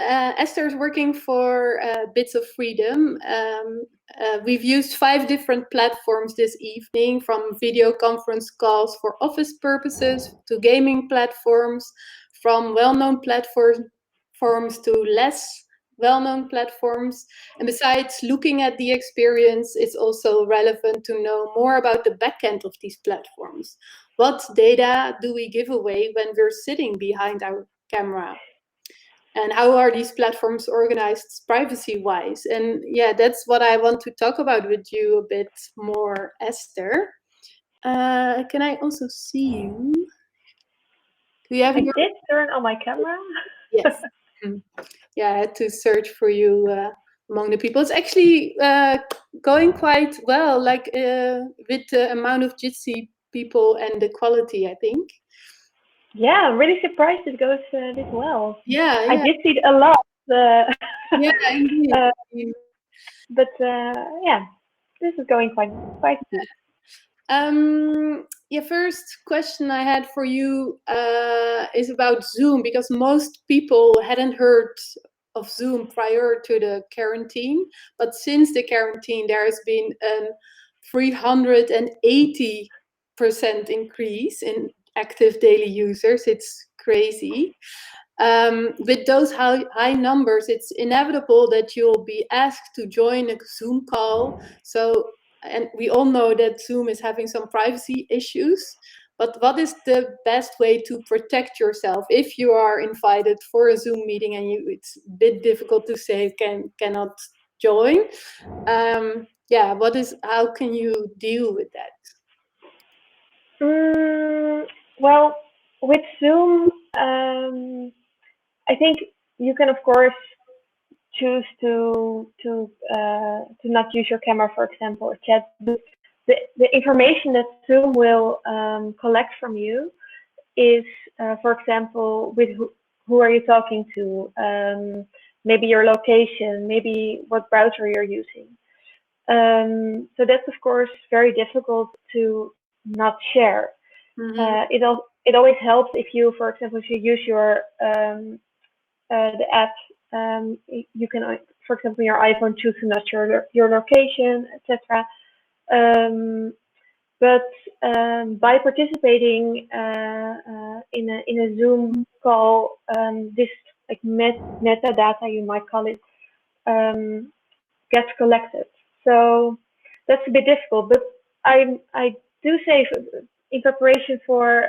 Esther is working for Bits of Freedom. We've used 5 different platforms this evening, from video conference calls for office purposes to gaming platforms, from well-known platforms to less well-known platforms. And besides looking at the experience, it's also relevant to know more about the backend of these platforms. What data do we give away when we're sitting behind our camera? And how are these platforms organized privacy-wise? And yeah, that's what I want to talk about with you a bit more, Esther. Can I also see you? Do you have I did turn on my camera. Yes. Yeah, I had to search for you among the people. It's actually going quite well, like with the amount of Jitsi people and the quality, I think. Yeah, I'm really surprised it goes this well. Yeah, I yeah. did see it a lot. Yeah, indeed. But yeah, this is going quite good. Yeah, first question I had for you is about Zoom, because most people hadn't heard of Zoom prior to the quarantine, but since the quarantine there has been a 380% increase in active daily users. It's crazy. With those high numbers, it's inevitable that you'll be asked to join a Zoom call. So, and we all know that Zoom is having some privacy issues. But what is the best way to protect yourself if you are invited for a Zoom meeting and it's a bit difficult to say cannot join? Yeah, how can you deal with that? Well, with Zoom, I think you can, of course, choose to not use your camera, for example, or chat. But the information that Zoom will collect from you is, for example, with who are you talking to, maybe your location, maybe what browser you're using. So that's, of course, very difficult to not share. It always helps if you, for example, if you use the app, you can, for example, your iPhone, choose to not your location, etc. But by participating in a Zoom call, this like metadata, you might call it, gets collected. So that's a bit difficult. But I do say, in preparation for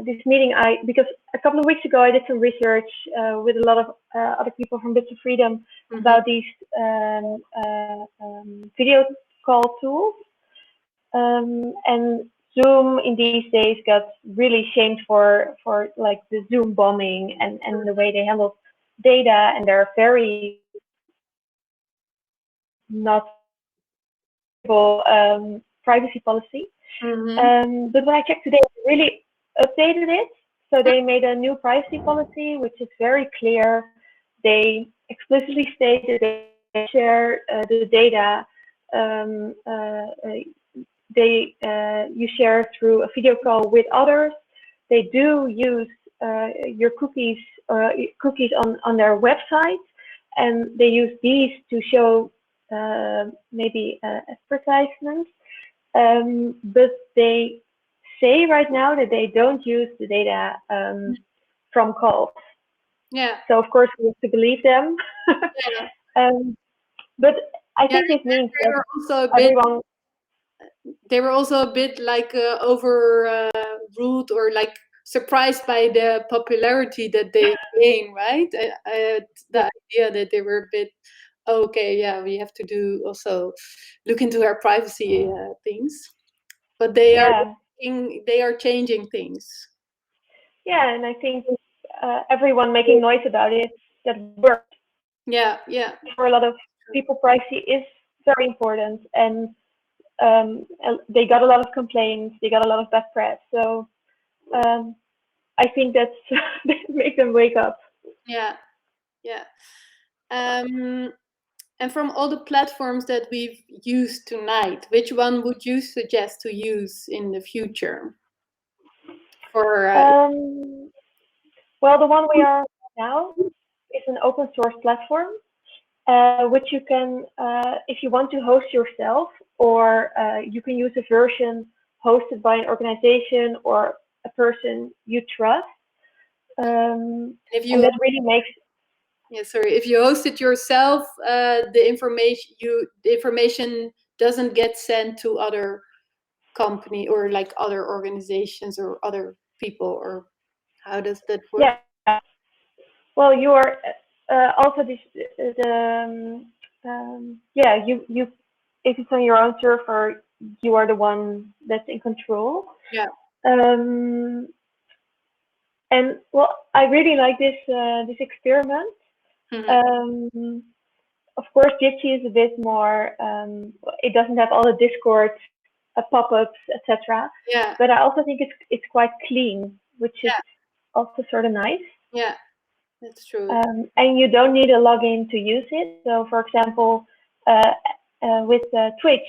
this meeting, because a couple of weeks ago I did some research with a lot of other people from Bits of Freedom about these video call tools, and Zoom in these days got really shamed for like the Zoom bombing and the way they handle data, and they're very not privacy policy. But when I checked today, they really updated it. So they made a new privacy policy, which is very clear. They explicitly state that they share the data you share through a video call with others. They do use your cookies on their website, and they use these to show maybe advertisements. But they say right now that they don't use the data from calls. Yeah. So of course we have to believe them. Yeah. But I think it means that everyone. They were also a bit like overruled or like surprised by the popularity that they gain, right? The idea that they were a bit, okay, yeah, we have to do also look into our privacy things, but they are changing things. Yeah, and I think everyone making noise about it, that works. Yeah. For a lot of people, privacy is very important, and they got a lot of complaints, they got a lot of bad press. So I think that make them wake up. Yeah. And from all the platforms that we've used tonight, which one would you suggest to use in the future? Well, the one we are now is an open source platform, which you can, if you want to host yourself, or you can use a version hosted by an organization or a person you trust. If And you that really makes, if you host it yourself, the information doesn't get sent to other company or like other organizations or other people, or how does that work? yeah. Well, you are also this, yeah, you, if it's on your own server, you are the one that's in control. Yeah. And well, I really like this experiment. Mm-hmm. Of course, Jitsi is a bit more. It doesn't have all the Discord pop-ups, etc. Yeah. But I also think it's quite clean, which is Yeah. also sort of nice. Yeah, that's true. And you don't need a login to use it. So, for example, with Twitch,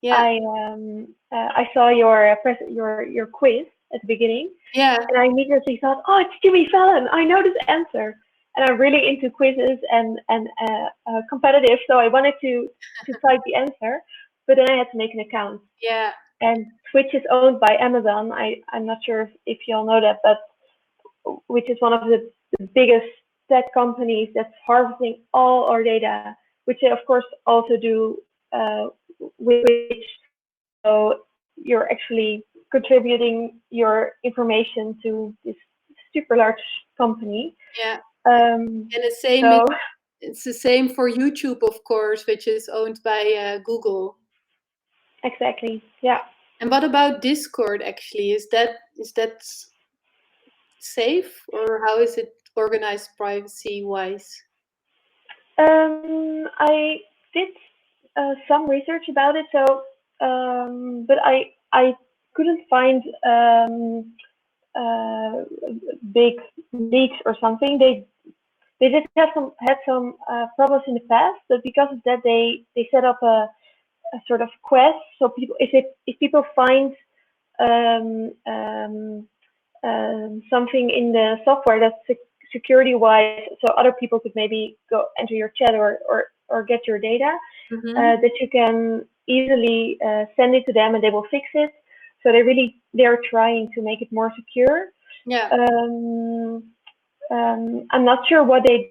Yeah. I saw your your quiz at the beginning, Yeah. and I immediately thought, oh, it's Jimmy Fallon. I know this answer, and I'm really into quizzes and competitive. So I wanted to type the answer, but then I had to make an account. Yeah. And Twitch is owned by Amazon. I'm not sure if you all know that, but which is one of the biggest tech companies that's harvesting all our data, which they of course also do with Twitch. So you're actually contributing your information to this super large company. Yeah. Um, And the same so it's the same for YouTube, of course, which is owned by Google. exactly, yeah. And what about Discord? Actually, is that safe, or how is it organized privacy wise? I did some research about it, so but I couldn't find uh, big leaks or something. They did have some problems in the past, but because of that, they set up a sort of quest. So people, if people find um, um, something in the software that's security wise, so other people could maybe go enter your chat or get your data, Mm-hmm. that you can easily send it to them and they will fix it. So they're trying to make it more secure. Yeah. I'm not sure what the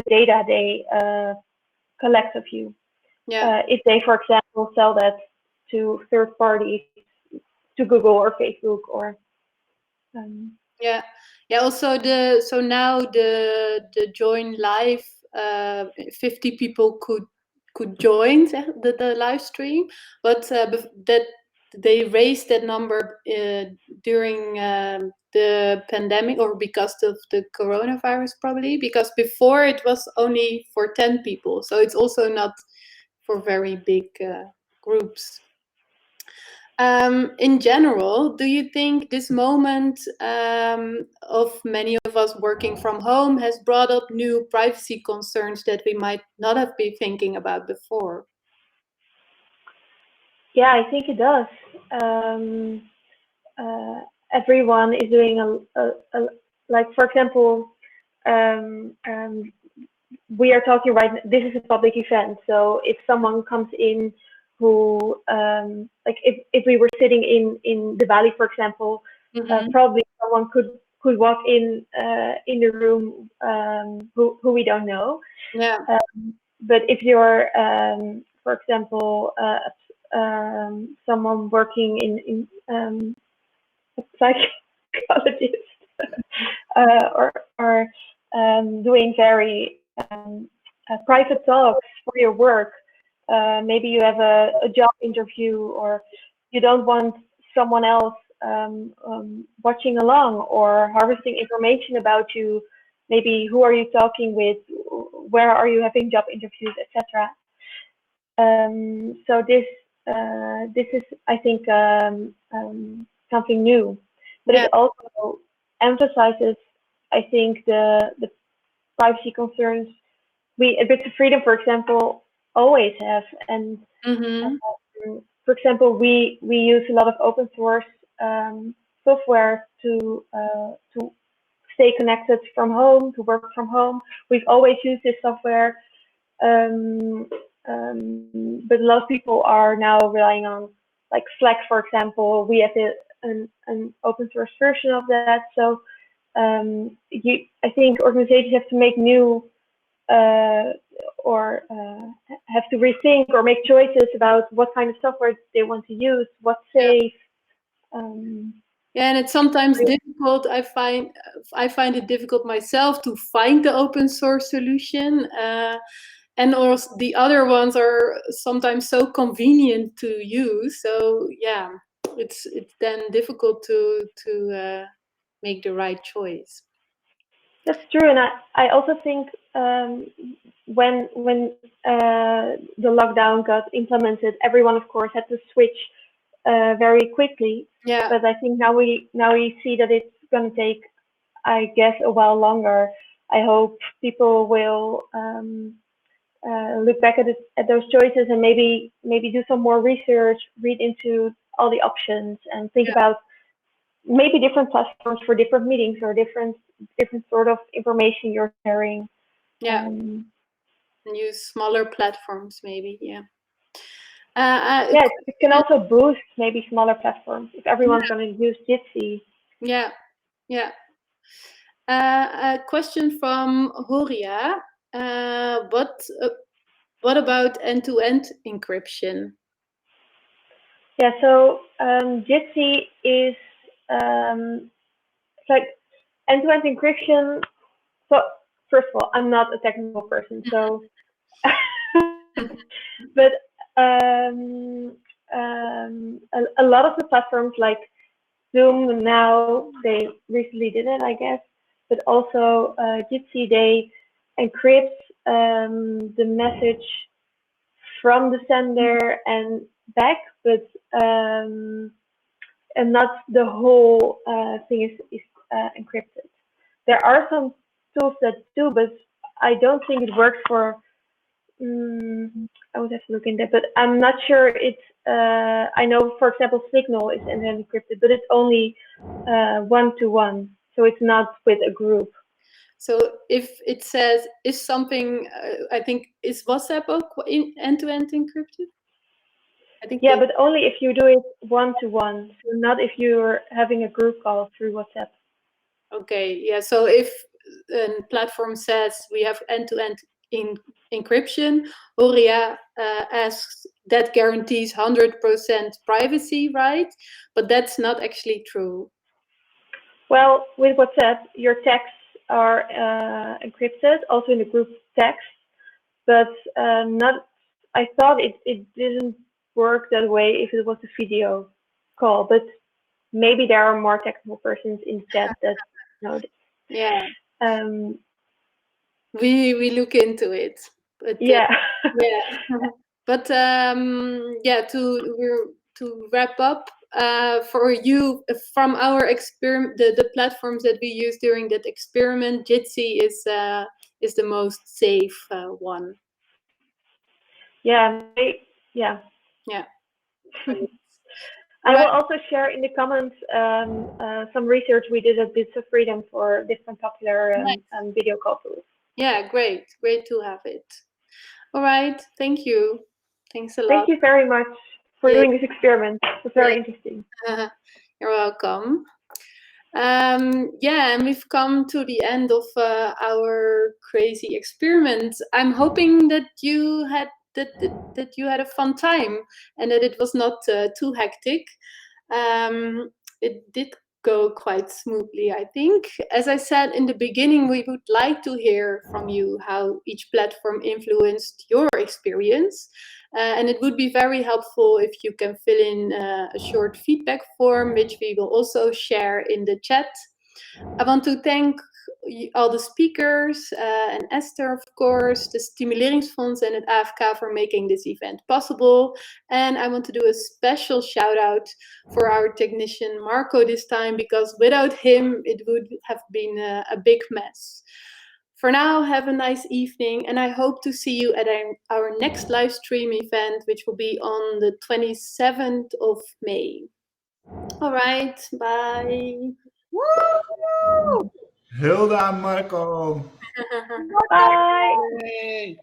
data they collect of you. Yeah. If they, for example, sell that to third parties, to Google or Facebook or. Yeah. Yeah. Also, now the join live, 50 people could join the live stream, but that they raised that number during the pandemic, or because of the coronavirus, probably because before it was only for 10 people, so it's also not for very big groups. In general, do you think this moment of many of us working from home has brought up new privacy concerns that we might not have been thinking about before? Yeah, I think it does. Um, Everyone is doing like, for example, we are talking right now, this is a public event. So if someone comes in who, like if we were sitting in the valley, for example, Mm-hmm. probably someone could walk in the room who we don't know. Yeah. But if you're, for example, someone working in a psychologist or doing very private talks for your work, maybe you have a job interview or you don't want someone else watching along or harvesting information about you. Maybe who are you talking with? Where are you having job interviews, etc. So this is, I think, something new, but Yeah. it also emphasizes, I think, the privacy concerns we at Bits of Freedom, for example, always have. And Mm-hmm. for example, we use a lot of open source software to stay connected from home, to work from home. We've always used this software, but a lot of people are now relying on like Slack, for example. We have an open source version of that. So I think organizations have to make new or have to rethink or make choices about what kind of software they want to use, what's safe. Yeah, and it's sometimes difficult. I find it difficult myself to find the open source solution, and also the other ones are sometimes so convenient to use. So yeah, it's then difficult to make the right choice. That's true, and I also think when the lockdown got implemented, everyone of course had to switch very quickly. Yeah. But I think now we see that it's going to take, I guess, a while longer. I hope people will look back at those choices and maybe do some more research, read into all the options, and think about maybe different platforms for different meetings or different sort of information you're sharing. Yeah. And use smaller platforms, maybe. Yeah. Yeah, it can also boost maybe smaller platforms if everyone's going to use Jitsi. Yeah, yeah. A question from Horia. What about end-to-end encryption? Yeah, so Jitsi is like end-to-end encryption. So first of all, I'm not a technical person, so but a lot of the platforms like Zoom now, they recently did it, I guess, but also Jitsi, they encrypt the message from the sender and back, but and not the whole thing is encrypted. There are some tools that do, but I don't think it works for. I would have to look into that, but I'm not sure it's. I know, for example, Signal is end-to-end encrypted, but it's only one-to-one, so it's not with a group. So if it says is something, I think is WhatsApp end-to-end encrypted? I think. Yeah, but only if you do it one-to-one, so not if you're having a group call through WhatsApp. Okay, yeah. So if a platform says we have end-to-end encryption, Horia asks that guarantees 100% privacy, right? But that's not actually true. Well, with WhatsApp, your texts are encrypted, also in the group text, but not. I thought it didn't work that way if it was a video call, but maybe there are more technical persons in chat that know this. Yeah. We look into it. But, yeah. Yeah. But yeah, to wrap up, for you, from our experiment, the platforms that we used during that experiment, Jitsi is the most safe one. Yeah. Yeah. Yeah. I will also share in the comments some research we did at Bits of Freedom for different popular video call tools. Yeah, great to have it. All right, thank you. Thanks a lot. Thank you very much for doing this experiment. It was very interesting. You're welcome. Yeah, and we've come to the end of our crazy experiment. I'm hoping that you had that you had a fun time and that it was not too hectic. It did go quite smoothly, I think. As I said in the beginning, we would like to hear from you how each platform influenced your experience. And it would be very helpful if you can fill in a short feedback form, which we will also share in the chat. I want to thank all the speakers and Esther, of course, the Stimuleringsfonds and het AFK for making this event possible. And I want to do a special shout out for our technician Marco this time, because without him, it would have been a big mess. For now, have a nice evening, and I hope to see you at our next live stream event, which will be on the 27th of May. All right, bye. Woo! Hilda and Marco. Bye. Yay.